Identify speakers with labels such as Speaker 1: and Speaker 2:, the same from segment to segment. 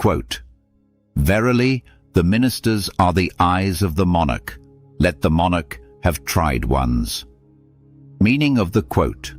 Speaker 1: Quote, "Verily, the ministers are the eyes of the monarch. Let the monarch have tried ones." Meaning of the quote.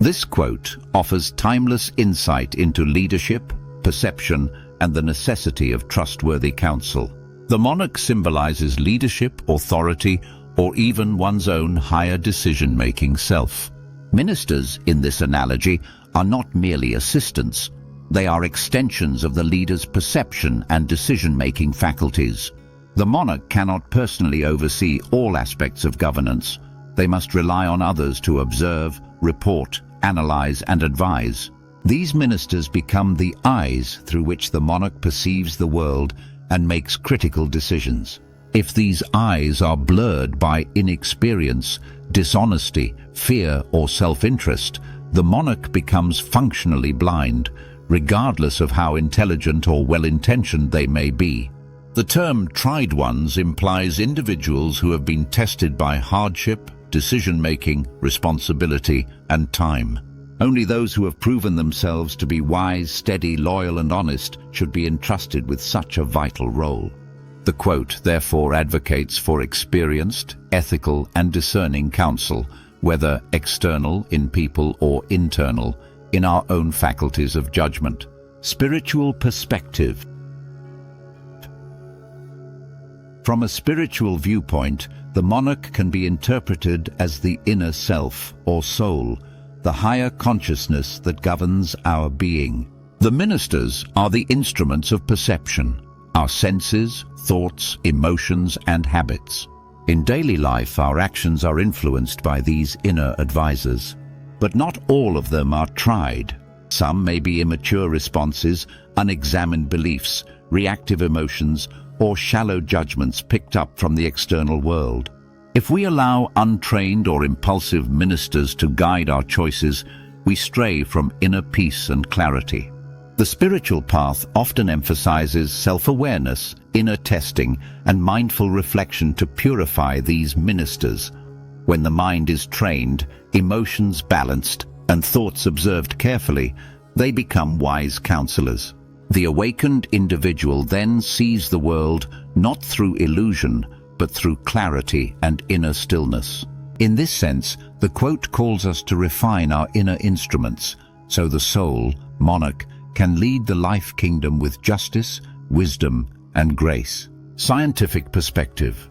Speaker 1: This quote offers timeless insight into leadership, perception, and the necessity of trustworthy counsel. The monarch symbolizes leadership, authority, or even one's own higher decision-making self. Ministers, in this analogy, are not merely assistants. They are extensions of the leader's perception and decision-making faculties. The monarch cannot personally oversee all aspects of governance. They must rely on others to observe, report, analyze, and advise. These ministers become the eyes through which the monarch perceives the world and makes critical decisions. If these eyes are blurred by inexperience, dishonesty, fear, or self-interest, the monarch becomes functionally blind, regardless of how intelligent or well-intentioned they may be. The term tried ones implies individuals who have been tested by hardship, decision-making, responsibility, and time. Only those who have proven themselves to be wise, steady, loyal, and honest should be entrusted with such a vital role. The quote therefore advocates for experienced, ethical, and discerning counsel, whether external in people or internal in our own faculties of judgment. Spiritual perspective. From a spiritual viewpoint, the monarch can be interpreted as the inner self or soul, the higher consciousness that governs our being. The ministers are the instruments of perception, our senses, thoughts, emotions, and habits. In daily life, our actions are influenced by these inner advisors. But not all of them are tried. Some may be immature responses, unexamined beliefs, reactive emotions, or shallow judgments picked up from the external world. If we allow untrained or impulsive ministers to guide our choices, we stray from inner peace and clarity. The spiritual path often emphasizes self-awareness, inner testing, and mindful reflection to purify these ministers. When the mind is trained, emotions balanced, and thoughts observed carefully, they become wise counselors. The awakened individual then sees the world not through illusion, but through clarity and inner stillness. In this sense, the quote calls us to refine our inner instruments, so the soul, monarch, can lead the life kingdom with justice, wisdom, and grace. Scientific perspective.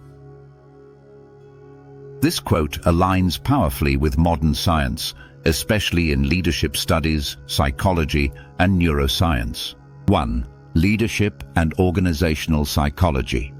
Speaker 1: This quote aligns powerfully with modern science, especially in leadership studies, psychology, and neuroscience. 1. Leadership and organizational psychology.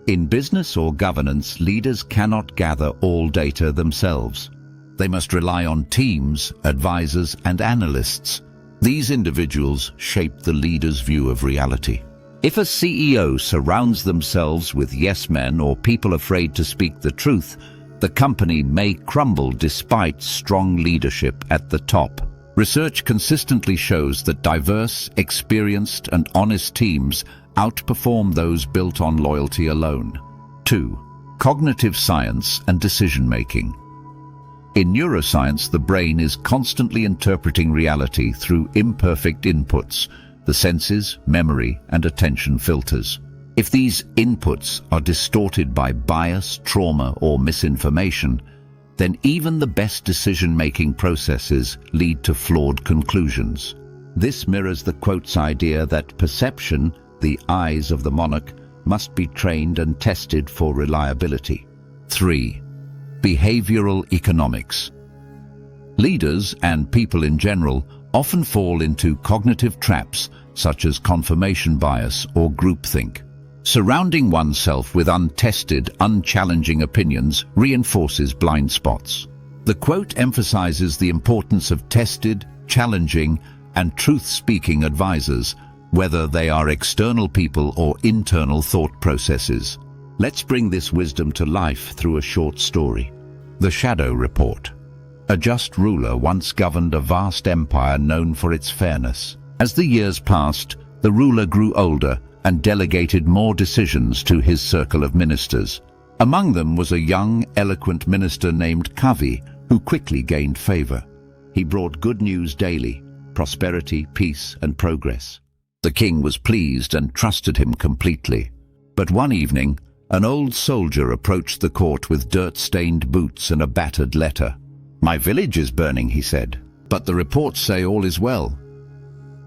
Speaker 1: In business or governance, leaders cannot gather all data themselves. They must rely on teams, advisors, and analysts. These individuals shape the leader's view of reality. If a CEO surrounds themselves with yes-men or people afraid to speak the truth, the company may crumble despite strong leadership at the top. Research consistently shows that diverse, experienced, and honest teams outperform those built on loyalty alone. 2. Cognitive science and decision-making. In neuroscience, the brain is constantly interpreting reality through imperfect inputs, the senses, memory, and attention filters. If these inputs are distorted by bias, trauma, or misinformation, then even the best decision-making processes lead to flawed conclusions. This mirrors the quote's idea that perception, the eyes of the monarch, must be trained and tested for reliability. 3. Behavioral economics. Leaders and people in general often fall into cognitive traps such as confirmation bias or groupthink. Surrounding oneself with untested, unchallenging opinions reinforces blind spots. The quote emphasizes the importance of tested, challenging, and truth-speaking advisors, whether they are external people or internal thought processes. Let's bring this wisdom to life through a short story. The Shadow Report. A just ruler once governed a vast empire known for its fairness. As the years passed, the ruler grew older and delegated more decisions to his circle of ministers. Among them was a young, eloquent minister named Kavi, who quickly gained favor. He brought good news daily, prosperity, peace, and progress. The king was pleased and trusted him completely. But one evening, an old soldier approached the court with dirt-stained boots and a battered letter. "My village is burning," he said, "but the reports say all is well."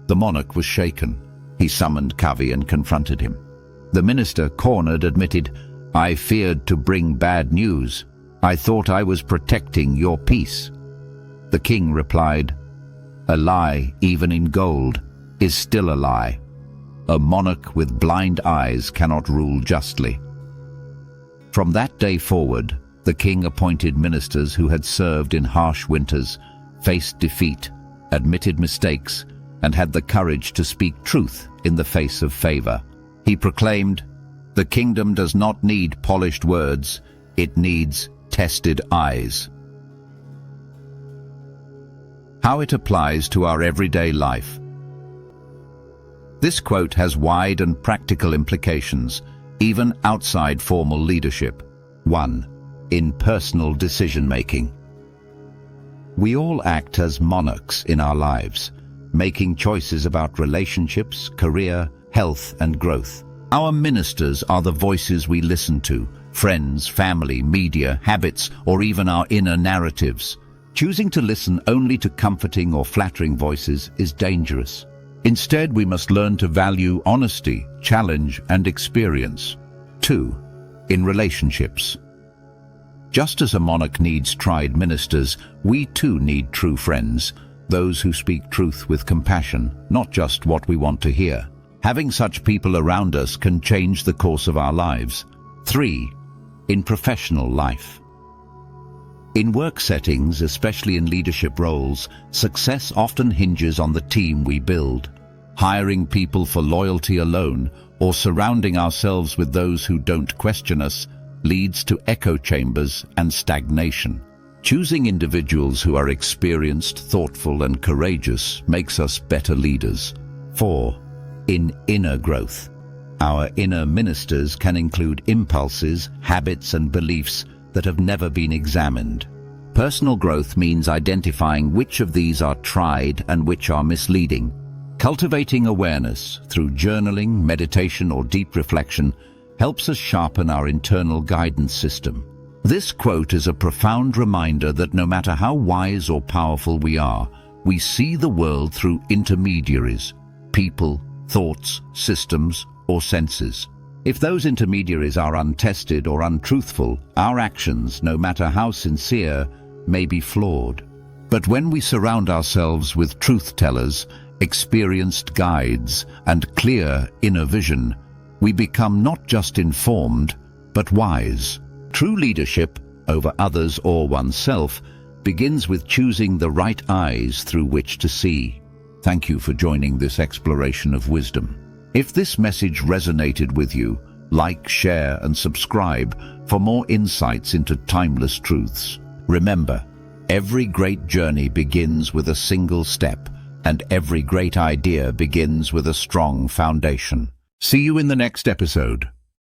Speaker 1: The monarch was shaken. He summoned Kavi and confronted him. The minister, cornered, admitted, "I feared to bring bad news. I thought I was protecting your peace." The king replied, "A lie, even in gold, is still a lie. A monarch with blind eyes cannot rule justly." From that day forward, the king appointed ministers who had served in harsh winters, faced defeat, admitted mistakes, and had the courage to speak truth in the face of favor. He proclaimed, "The kingdom does not need polished words, it needs tested eyes." How it applies to our everyday life. This quote has wide and practical implications, even outside formal leadership. 1. In personal decision-making. We all act as monarchs in our lives, making choices about relationships, career, health, and growth. Our ministers are the voices we listen to, friends, family, media, habits, or even our inner narratives. Choosing to listen only to comforting or flattering voices is dangerous. Instead, we must learn to value honesty, challenge, and experience. 2. In relationships. Just as a monarch needs tried ministers, we too need true friends, those who speak truth with compassion, not just what we want to hear. Having such people around us can change the course of our lives. 3. In professional life. In work settings, especially in leadership roles, success often hinges on the team we build. Hiring people for loyalty alone, or surrounding ourselves with those who don't question us, leads to echo chambers and stagnation. Choosing individuals who are experienced, thoughtful, and courageous makes us better leaders. 4. In inner growth. Our inner ministers can include impulses, habits, and beliefs that have never been examined. Personal growth means identifying which of these are tried and which are misleading. Cultivating awareness through journaling, meditation, or deep reflection helps us sharpen our internal guidance system. This quote is a profound reminder that no matter how wise or powerful we are, we see the world through intermediaries, people, thoughts, systems, or senses. If those intermediaries are untested or untruthful, our actions, no matter how sincere, may be flawed. But when we surround ourselves with truth-tellers, experienced guides, and clear inner vision, we become not just informed, but wise. True leadership, over others or oneself, begins with choosing the right eyes through which to see. Thank you for joining this exploration of wisdom. If this message resonated with you, like, share, and subscribe for more insights into timeless truths. Remember, every great journey begins with a single step, and every great idea begins with a strong foundation. See you in the next episode.